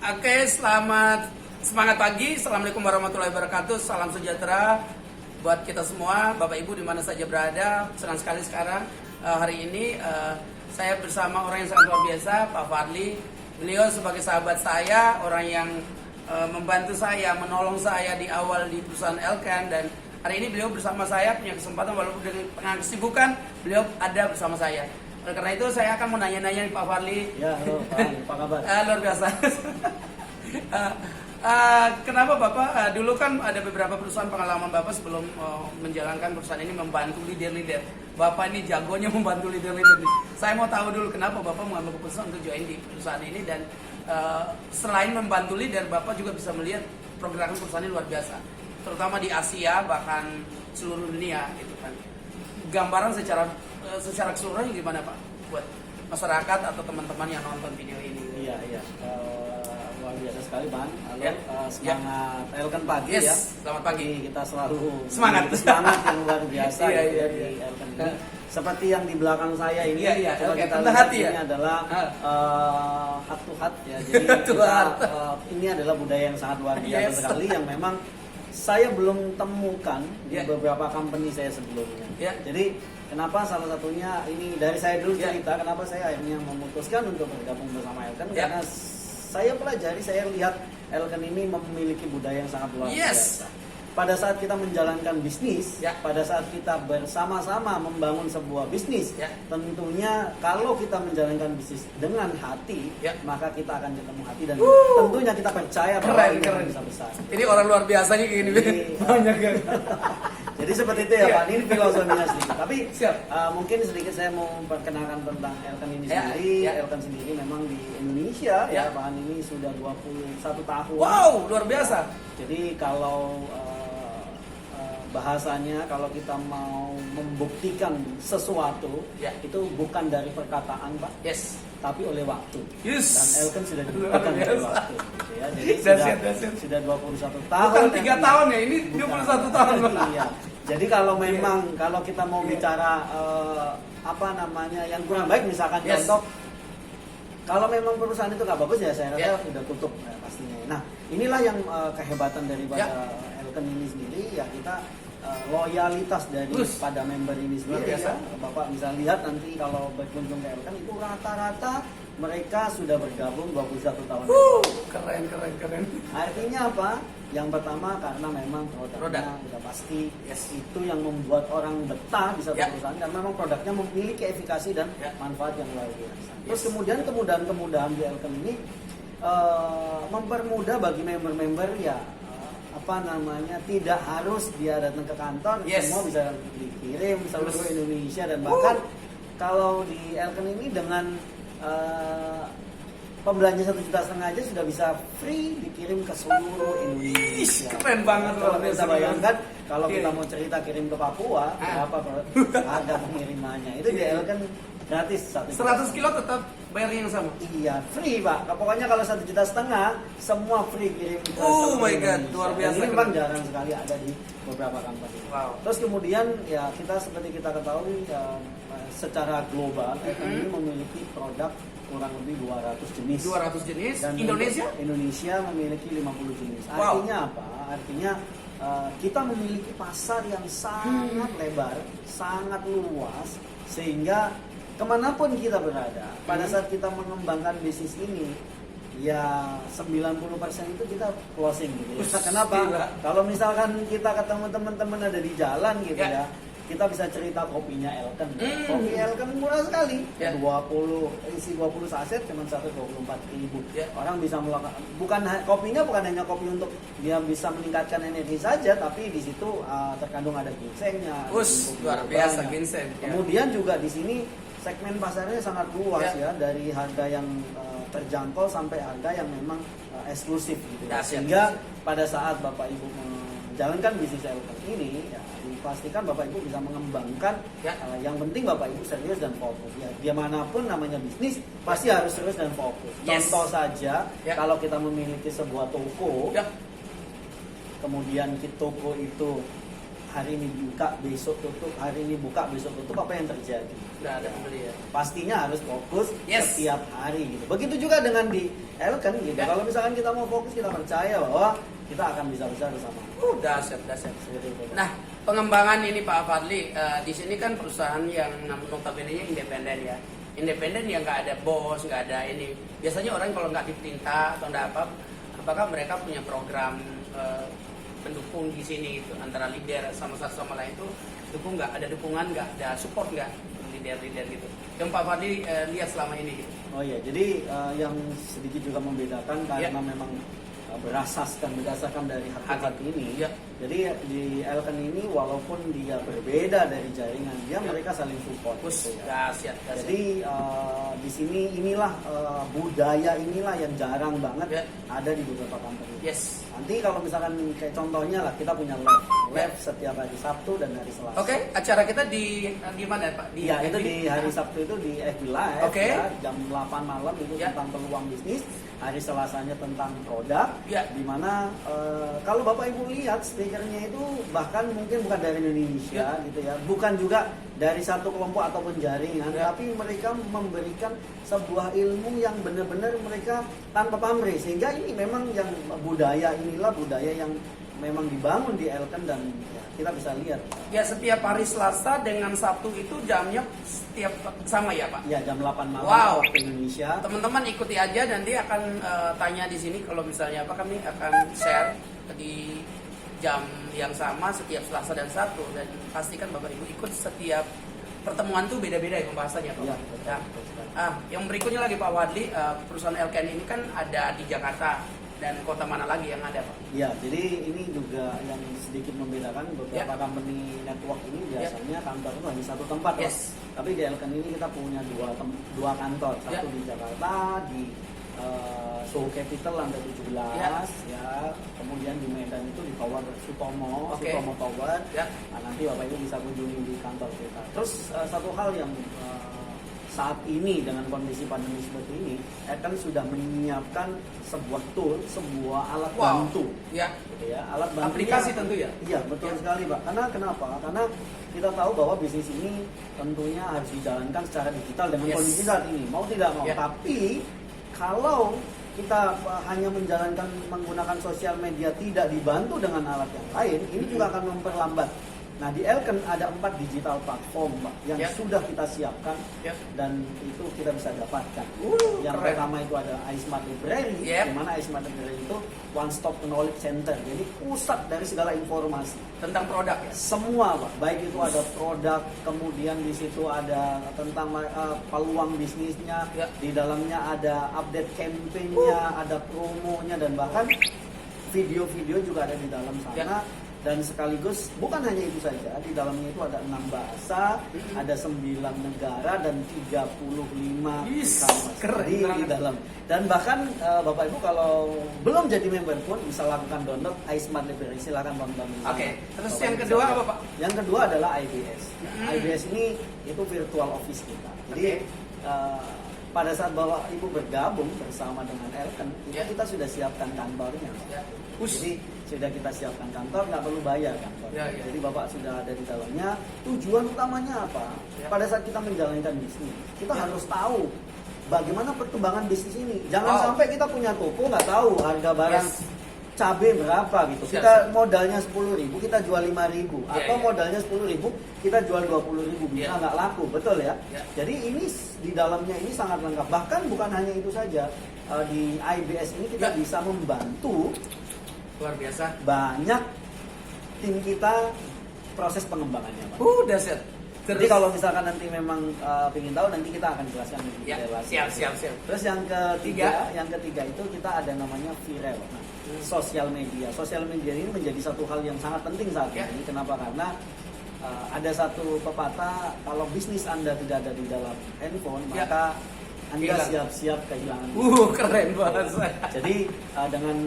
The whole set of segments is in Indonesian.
Oke, semangat pagi. Assalamualaikum warahmatullahi wabarakatuh. Salam sejahtera buat kita semua, Bapak Ibu di mana saja berada. Senang sekali sekarang hari ini saya bersama orang yang sangat luar biasa, Pak Fadli. Beliau sebagai sahabat saya, orang yang membantu saya, menolong saya di awal di perusahaan Elkan, dan hari ini beliau bersama saya punya kesempatan walaupun dengan tengah kesibukan, beliau ada bersama saya. Karena itu saya akan mau nanya-nanya Pak Fadli. Ya, halo Pak, apa kabar? Luar biasa. Kenapa Bapak, dulu kan ada beberapa perusahaan pengalaman Bapak sebelum menjalankan perusahaan ini membantu leader-leader. Bapak ini jagonya membantu leader-leader. Saya mau tahu dulu kenapa Bapak mengambil keputusan untuk join di perusahaan ini, dan selain membantu leader, Bapak juga bisa melihat pergerakan perusahaan ini luar biasa. Terutama di Asia, bahkan seluruh dunia gitu kan. Gambaran secara keseluruhan gimana Pak buat masyarakat atau teman-teman yang nonton video ini? Iya. Luar biasa sekali Bang. Halo, Ya. semangat Elkan pagi Yes, ya. selamat pagi. Jadi kita selalu Semangat yang luar biasa Iya, gitu iya, di iya. Elkan ini. Seperti yang di belakang saya ini, Iya, coba oke, kita tanda lihat hati ini ya? adalah heart to heart ya. Jadi Heart to kita, heart. ini adalah budaya yang sangat luar biasa Yes. sekali yang memang saya belum temukan di Ya. beberapa company saya sebelumnya. Ya. Jadi kenapa salah satunya ini dari saya dulu Ya. cerita kenapa saya akhirnya memutuskan untuk bergabung bersama Elkan, Ya. karena saya pelajari, saya lihat Elkan ini memiliki budaya yang sangat luar Yes. biasa. Pada saat kita menjalankan bisnis, Ya. pada saat kita bersama-sama membangun sebuah bisnis, Ya. tentunya kalau kita menjalankan bisnis dengan hati, Ya. maka kita akan ketemu hati, dan tentunya kita percaya bahwa Keren, ini keren. bisa besar. Ini orang luar biasanya kayak gini. Jadi, Banyak kan. Jadi seperti itu ya Iya. Pak, ini filosofinya sedikit. Tapi Siap. mungkin sedikit saya mau memperkenalkan tentang Elkan ini Ya, sendiri. ya. Elkan sendiri memang di Indonesia Ya. ya, Pak, ini sudah 21 tahun. Wow, luar biasa. Jadi kalau bahasanya kalau kita mau membuktikan sesuatu, Ya. itu bukan dari perkataan Pak, Yes. tapi oleh waktu. Yes. Dan Elkan sudah Luar dibuktikan dari biasa. waktu. Gitu ya. Jadi Dahsyat. sudah 21 tahun. Bukan 3 yang- tahun ya, ini Bukan. 21 tahun. Iya. Jadi kalau memang kalau kita mau Iya. bicara apa namanya yang kurang baik, misalkan Yes. contoh, kalau memang perusahaan itu nggak bagus ya saya rasa Ya. udah tutup pastinya. Nah inilah yang kehebatan daripada Ya. Elkan ini sendiri ya, kita loyalitas daripada member ini Luar sendiri biasa. ya. Bapak bisa lihat nanti kalau berkunjung ke Elkan itu rata-rata mereka sudah bergabung 21 tahun. Keren. Artinya apa? Yang pertama karena memang Produk. produknya udah pasti, Yes. itu yang membuat orang betah bisa Ya. perusahaan, dan memang produknya memiliki efikasi dan Ya. manfaat yang luar biasa. Terus Yes. kemudian kemudahan di Elkan ini mempermudah bagi member-member ya, apa namanya, tidak harus dia datang ke kantor, Yes. semua bisa dikirim seluruh Indonesia, dan bahkan kalau di Elkan ini dengan pembelanja 1,5 juta aja sudah bisa free dikirim ke seluruh Indonesia. Keren banget Kalau luar biasa. kita bayangkan kalau Iya. kita mau cerita kirim ke Papua, berapa harga pengirimannya? Itu di Iya. Elkan gratis 100 kilo tetap bayarnya yang sama. Iya, free Pak. Pokoknya kalau 1,5 juta semua free kirim ke Oh seluruh my God, Indonesia. luar Dan biasa, ini keren. memang jarang sekali ada di beberapa company. Wow. Terus kemudian ya kita seperti kita ketahui ya, secara global Elkan ini memiliki produk kurang lebih 200 jenis. 200 jenis. Dan Indonesia? Indonesia memiliki 50 jenis. Wow. Artinya apa? Artinya kita memiliki pasar yang sangat lebar, sangat luas, sehingga kemanapun kita berada, pada saat kita mengembangkan bisnis ini, ya 90% itu kita closing gitu ya. Kenapa? Gila. Kalau misalkan kita ketemu teman-teman ada di jalan gitu Ya. ya, kita bisa cerita kopinya Elkan. Kopi Elkan murah sekali. Ya. 20 saset cuma 124.000. Ya. Orang bisa melakukan, kopinya bukan hanya kopi untuk dia bisa meningkatkan energi saja, tapi di situ terkandung ada ginsengnya. Luar biasa ginseng. Ya. Kemudian juga di sini segmen pasarnya sangat luas Ya. ya, dari harga yang terjangkau sampai harga yang memang eksklusif gitu. Ya, Sehingga pada saat Bapak Ibu menjalankan bisnis Elkan ini ya, dipastikan Bapak Ibu bisa mengembangkan. Ya. Yang penting Bapak Ibu serius dan fokus ya. Dimanapun namanya bisnis pasti harus serius dan fokus. Yes. Contoh saja Ya. kalau kita memiliki sebuah toko, Ya. kemudian toko itu hari ini buka besok tutup, hari ini buka besok tutup, apa yang terjadi? Nggak ada pembeli ya. Pastinya harus fokus Yes. setiap hari gitu. Begitu juga dengan di Elken gitu. Ya. Kalau misalkan kita mau fokus, kita percaya bahwa kita akan bisa besar bersama. Dahsyat. Seperti itu. Nah, pengembangan ini Pak Fadli, di sini kan perusahaan yang notabene-nya independen ya. Independen yang nggak ada bos, nggak ada ini. Biasanya orang kalau nggak diperintah atau nggak apa, apakah mereka punya program pendukung di sini itu antara leader sama satu sama lain itu dukung nggak? Ada dukungan nggak? Ada support nggak leader gitu? Yang Pak Fadli lihat selama ini gitu. Oh iya, jadi yang sedikit juga membedakan karena Ya. memang berdasarkan dari hati ini. Ya. Jadi di Elken ini walaupun dia berbeda dari jaringan, dia mereka saling support. Gitu ya. Dahsyat. Jadi di sini inilah budaya inilah yang jarang banget Ya. ada di beberapa company. Yes. Nanti kalau misalkan kayak contohnya lah, kita punya live setiap hari Sabtu dan hari Selasa. Oke, acara kita di mana Pak? Iya, itu FB? di hari Sabtu itu di FB Live Oke. ya, jam 8 malam itu Ya. tentang peluang bisnis. Hari Selasanya tentang produk. Ya. Dimana kalau Bapak Ibu lihat speakernya itu bahkan mungkin bukan dari Indonesia gitu ya, bukan juga dari satu kelompok ataupun jaringan, Ya. tapi mereka memberikan sebuah ilmu yang benar-benar mereka tanpa pamrih, sehingga ini memang yang budaya inilah budaya yang memang dibangun di Elken dan ya, kita bisa lihat. Ya, setiap hari Selasa dengan Sabtu itu jamnya setiap sama ya Pak? Ya, jam 8 malam Wow. waktu Indonesia. Teman-teman ikuti aja, nanti akan tanya di sini kalau misalnya apa, kami akan share di jam yang sama setiap Selasa dan Sabtu, dan pastikan Bapak Ibu ikut setiap pertemuan tuh beda-beda ya pembahasannya Pak. Iya, Ya. betul. Yang berikutnya lagi Pak Wadli, perusahaan Elken ini kan ada di Jakarta dan kota mana lagi yang ada Pak? Ya, jadi ini juga yang sedikit membedakan beberapa company network ini biasanya kantor itu hanya satu tempat, Pak. Yes. Tapi di Elken ini kita punya dua kantor, satu di Jakarta di Soho Capital lantai 17 ya. Kemudian di Medan itu di Tower Sutomo, Oke. Sutomo Tower. Ya. Nah, nanti Bapak Ibu bisa kunjungi di kantor kita. Terus satu hal yang saat ini dengan kondisi pandemi seperti ini, Elken sudah menyiapkan sebuah tool, sebuah alat bantu. Ya. Gitu ya, alat bantu Aplikasi tentu ya? Iya, betul sekali Pak. Karena kenapa? Karena kita tahu bahwa bisnis ini tentunya harus dijalankan secara digital dengan Yes. kondisi saat ini. Mau tidak mau. Ya. Tapi kalau kita hanya menjalankan menggunakan sosial media tidak dibantu dengan alat yang lain, ini juga akan memperlambat. Nah, di Elken ada 4 digital platform Pak yang Ya. sudah kita siapkan Ya. dan itu kita bisa dapatkan. Yang keren. pertama itu ada iSmart Library, Yep. di mana iSmart Library itu one stop knowledge center. Jadi pusat dari segala informasi. Tentang produk ya? Semua Pak, baik itu ada produk, kemudian di situ ada tentang peluang bisnisnya, Ya. di dalamnya ada update campaign-nya, ada promonya, dan bahkan video-video juga ada di dalam sana. Ya. Dan sekaligus bukan hanya itu saja, di dalamnya itu ada 6 bahasa, Mm-mm. ada 9 negara dan 35 Yes, e-commerce keren di banget. dalam. Dan bahkan Bapak Ibu kalau belum jadi member pun bisa lakukan download iSmart Library, silakan download. Oke, terus Bapak yang Ibu kedua bisa apa lihat. Pak? Yang kedua adalah IBS. Mm-mm. IBS ini itu virtual office kita. Jadi pada saat Bapak Ibu bergabung bersama dengan Elken, itu Ya. kita sudah siapkan kantornya. Ya. Jadi sudah kita siapkan kantor, nggak perlu bayar kantor. Ya, ya. Jadi Bapak sudah ada di dalamnya. Tujuan utamanya apa? Ya. Pada saat kita menjalankan bisnis, kita Ya. harus tahu bagaimana perkembangan bisnis ini. Jangan Wow. sampai kita punya toko nggak tahu harga barang Yes. cabai berapa gitu. Siap, Kita siap. modalnya 10.000, kita jual 5.000, Ya, atau ya. modalnya 10.000, kita jual 20.000, bisa Ya. nggak laku, betul ya? Ya. Jadi ini di dalamnya ini sangat lengkap. Bahkan bukan hanya itu saja, di IBS ini kita Ya. bisa membantu Luar biasa. banyak tim kita proses pengembangannya, Pak. Dahsyat. Jadi kalau misalkan nanti memang ingin tahu, nanti kita akan jelaskan lebih Ya, detail lagi. siap. Terus yang ketiga itu kita ada namanya viral. Nah, sosial media. Sosial media ini menjadi satu hal yang sangat penting saat Ya. ini. Kenapa? Karena ada satu pepatah, kalau bisnis Anda tidak ada di dalam handphone, Ya. maka Anda Hilang. siap-siap kehilangan. Keren banget. Jadi dengan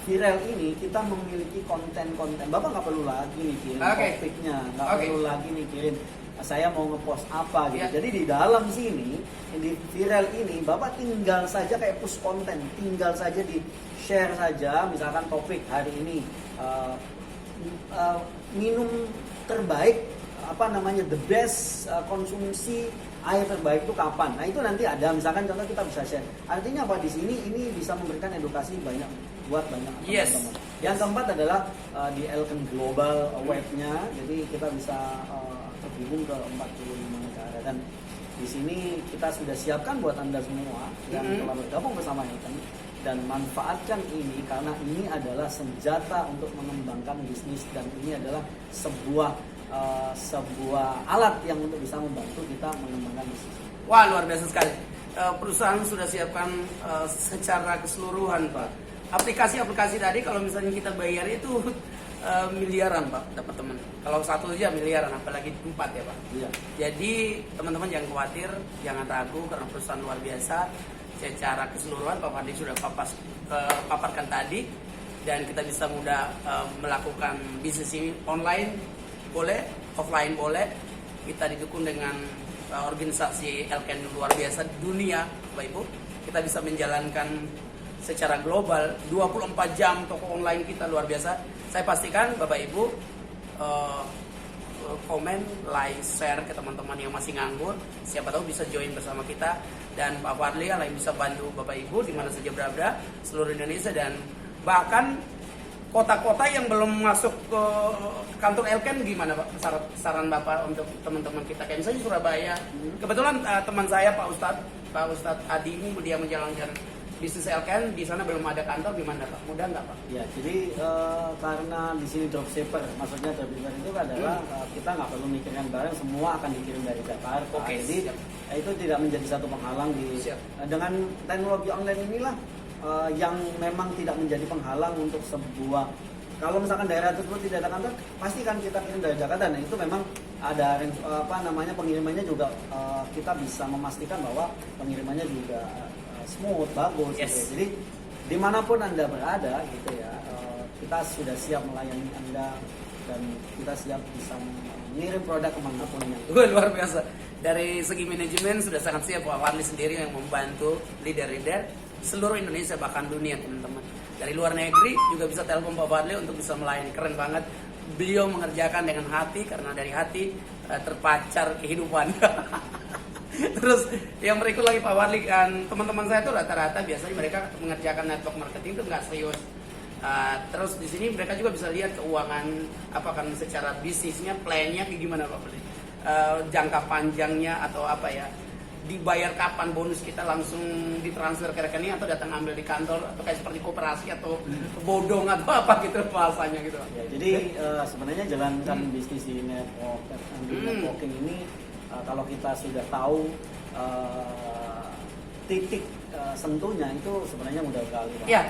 viral ini kita memiliki konten-konten. Bapak nggak perlu lagi mikirin Oke. topiknya, nggak Oke. perlu lagi mikirin saya mau ngepost apa gitu. Ya. Jadi di dalam sini di viral ini Bapak tinggal saja kayak push konten, tinggal saja di share saja. Misalkan topik hari ini minum terbaik, apa namanya, the best konsumsi air terbaik itu kapan? Nah itu nanti ada, misalkan contoh kita bisa share. Artinya apa di sini? Ini bisa memberikan edukasi banyak buat banyak Yes. teman-teman. Yang keempat adalah di Elken Global webnya, jadi kita bisa terhubung ke 45 negara dan di sini kita sudah siapkan buat Anda semua yang telah bergabung bersama Elken dan manfaatkan ini karena ini adalah senjata untuk mengembangkan bisnis dan ini adalah sebuah alat yang untuk bisa membantu kita mengembangkan bisnis. Wah, luar biasa sekali. Perusahaan sudah siapkan secara keseluruhan, Pak. Aplikasi-aplikasi tadi kalau misalnya kita bayar itu miliaran, Pak, dapat teman. Kalau satu aja miliaran, apalagi 4 ya, Pak. Iya. Jadi teman-teman jangan khawatir, jangan ragu karena perusahaan luar biasa. Secara keseluruhan Pak Fadli sudah paparkan tadi dan kita bisa mudah melakukan bisnis ini online boleh, offline boleh. Kita didukung dengan organisasi Elken luar biasa dunia, Bapak Ibu. Kita bisa menjalankan secara global 24 jam toko online kita luar biasa. Saya pastikan Bapak Ibu komen, like, share ke teman-teman yang masih nganggur. Siapa tahu bisa join bersama kita dan Pak Fadli yang lain bisa bantu Bapak Ibu di mana saja berada seluruh Indonesia dan bahkan kota-kota yang belum masuk ke kantor Elken gimana Pak? Saran Bapak untuk teman-teman kita kayak misalnya Surabaya. Kebetulan teman saya Pak Ustadz Adi ini dia menjalankan bisnis Elken di sana belum ada kantor, gimana Pak? Mudah nggak Pak? Ya, jadi karena di sini dropshipper, maksudnya dropshipper itu adalah kita nggak perlu mikirkan barang, semua akan dikirim dari Jakarta. Oke, jadi itu tidak menjadi satu penghalang dengan teknologi online inilah yang memang tidak menjadi penghalang untuk sebuah. Kalau misalkan daerah tersebut tidak ada kantor, pasti kan kita kirim dari Jakarta. Nah itu memang ada pengirimannya juga kita bisa memastikan bahwa pengirimannya juga smooth, bagus. Yes. Gitu ya. Jadi dimanapun Anda berada gitu ya, kita sudah siap melayani Anda dan kita siap bisa mengirim produk kemanapun yang. Luar biasa. Dari segi manajemen sudah sangat siap Pak Fadli sendiri yang membantu leader-leader seluruh Indonesia bahkan dunia teman-teman. Dari luar negeri juga bisa telepon Pak Fadli untuk bisa melayani, keren banget. Beliau mengerjakan dengan hati karena dari hati terpacar kehidupan. Terus yang berikut lagi Pak Fadli kan teman-teman saya tuh rata-rata biasanya mereka mengerjakan network marketing itu nggak serius. Terus di sini mereka juga bisa lihat keuangan apa kan secara bisnisnya, plannya kayak gimana Pak Fadli. Jangka panjangnya atau apa ya, dibayar kapan, bonus kita langsung ditransfer ke rekening atau datang ambil di kantor atau kayak seperti koperasi atau bodong atau apa gitu bahasanya gitu. Ya, jadi sebenarnya jalankan bisnis di networking ini kalau kita sudah tahu titik sentuhnya itu sebenarnya mudah sekali. Ya,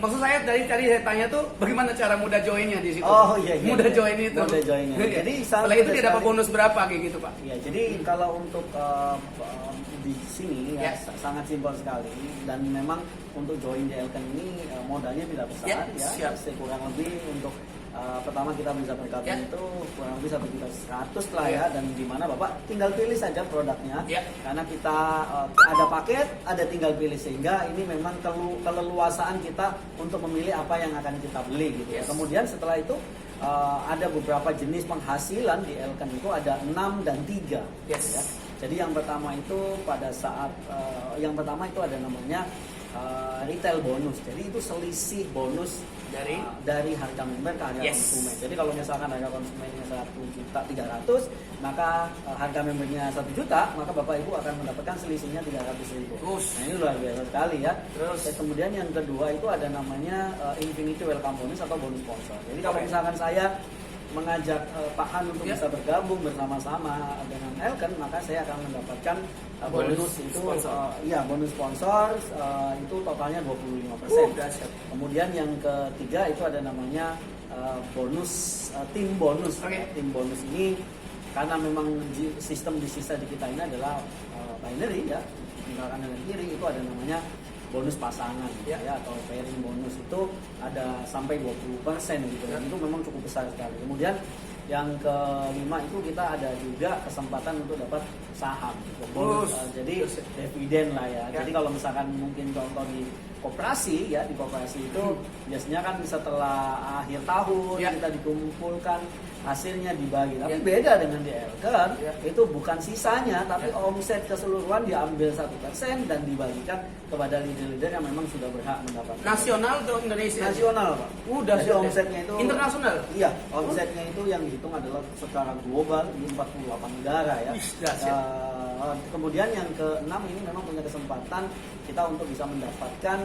maksud saya dari tadi saya tanya tuh bagaimana cara mudah joinnya di situ. Oh iya. Mudah join itu. Mudah joinnya. Jadi setelah itu dia dapat bonus berapa kayak gitu Pak? Ya, jadi kalau untuk di sini ya sangat simpel sekali dan memang untuk join di Elken ini modalnya tidak besar ya. Kurang lebih untuk pertama kita bisa bergabung itu kurang lebih 1.100.000 lah ya, dan di mana Bapak tinggal pilih saja produknya karena kita ada paket, ada tinggal pilih sehingga ini memang keleluasaan kita untuk memilih apa yang akan kita beli gitu ya. Kemudian setelah itu ada beberapa jenis penghasilan di Elken itu ada 6 dan 3 ya. Jadi yang pertama itu pada saat yang pertama itu ada namanya retail bonus. Jadi itu selisih bonus dari harga member ke harga konsumen. Jadi kalau misalkan harga konsumennya 1.300.000, maka harga membernya 1 juta, maka Bapak Ibu akan mendapatkan selisihnya 300.000. Nah ini luar biasa sekali ya. Terus kemudian yang kedua itu ada namanya Infinity Welcome Bonus atau bonus sponsor. Jadi kalau misalkan saya mengajak Pak Han untuk bisa bergabung bersama-sama dengan Elken, maka saya akan mendapatkan bonus itu bonus sponsor itu totalnya 25%. Kemudian yang ketiga itu ada namanya bonus tim bonus. Tim bonus ini karena memang sistem di sisa di kita ini adalah binary ya, tinggalkan dengan kiri itu ada namanya bonus pasangan ya atau pairing bonus itu ada sampai 20% gitu. Dan itu memang cukup besar sekali. Kemudian Yang kelima itu kita ada juga kesempatan untuk dapat saham, bonus, jadi dividen lah ya. Jadi kalau misalkan mungkin contoh di koperasi ya, di koperasi itu biasanya kan setelah akhir tahun kita dikumpulkan hasilnya dibagi. Tapi beda dengan di Elken, itu bukan sisanya, tapi omset keseluruhan diambil 1% dan dibagikan kepada leader-leader yang memang sudah berhak mendapatkan. Nasional atau Indonesia? Nasional, Pak. Jadi omsetnya itu internasional. Iya, omsetnya itu yang dihitung adalah secara global di 48 negara ya. Kemudian yang keenam ini memang punya kesempatan kita untuk bisa mendapatkan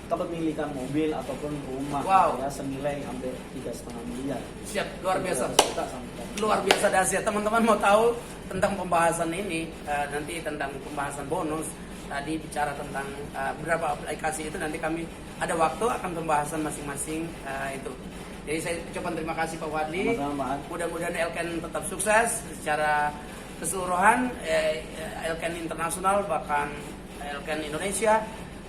kepemilikan mobil ataupun rumah ya, senilai hampir 3,5 miliar. Siap, luar biasa. Luar biasa dahsyat. Teman-teman mau tahu tentang pembahasan ini, nanti tentang pembahasan bonus, tadi bicara tentang beberapa aplikasi itu, nanti kami ada waktu akan pembahasan masing-masing itu. Jadi saya ucapkan terima kasih Pak Wadli. Mudah-mudahan Elken tetap sukses secara keseluruhan, Elken internasional bahkan Elken Indonesia.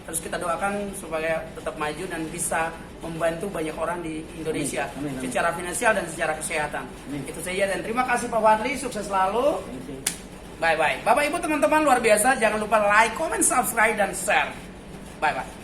Terus kita doakan supaya tetap maju dan bisa membantu banyak orang di Indonesia secara finansial dan secara kesehatan. Itu saja dan terima kasih Pak Wadli, sukses selalu. Bye bye. Bapak Ibu teman-teman luar biasa, jangan lupa like, comment, subscribe dan share. Bye bye.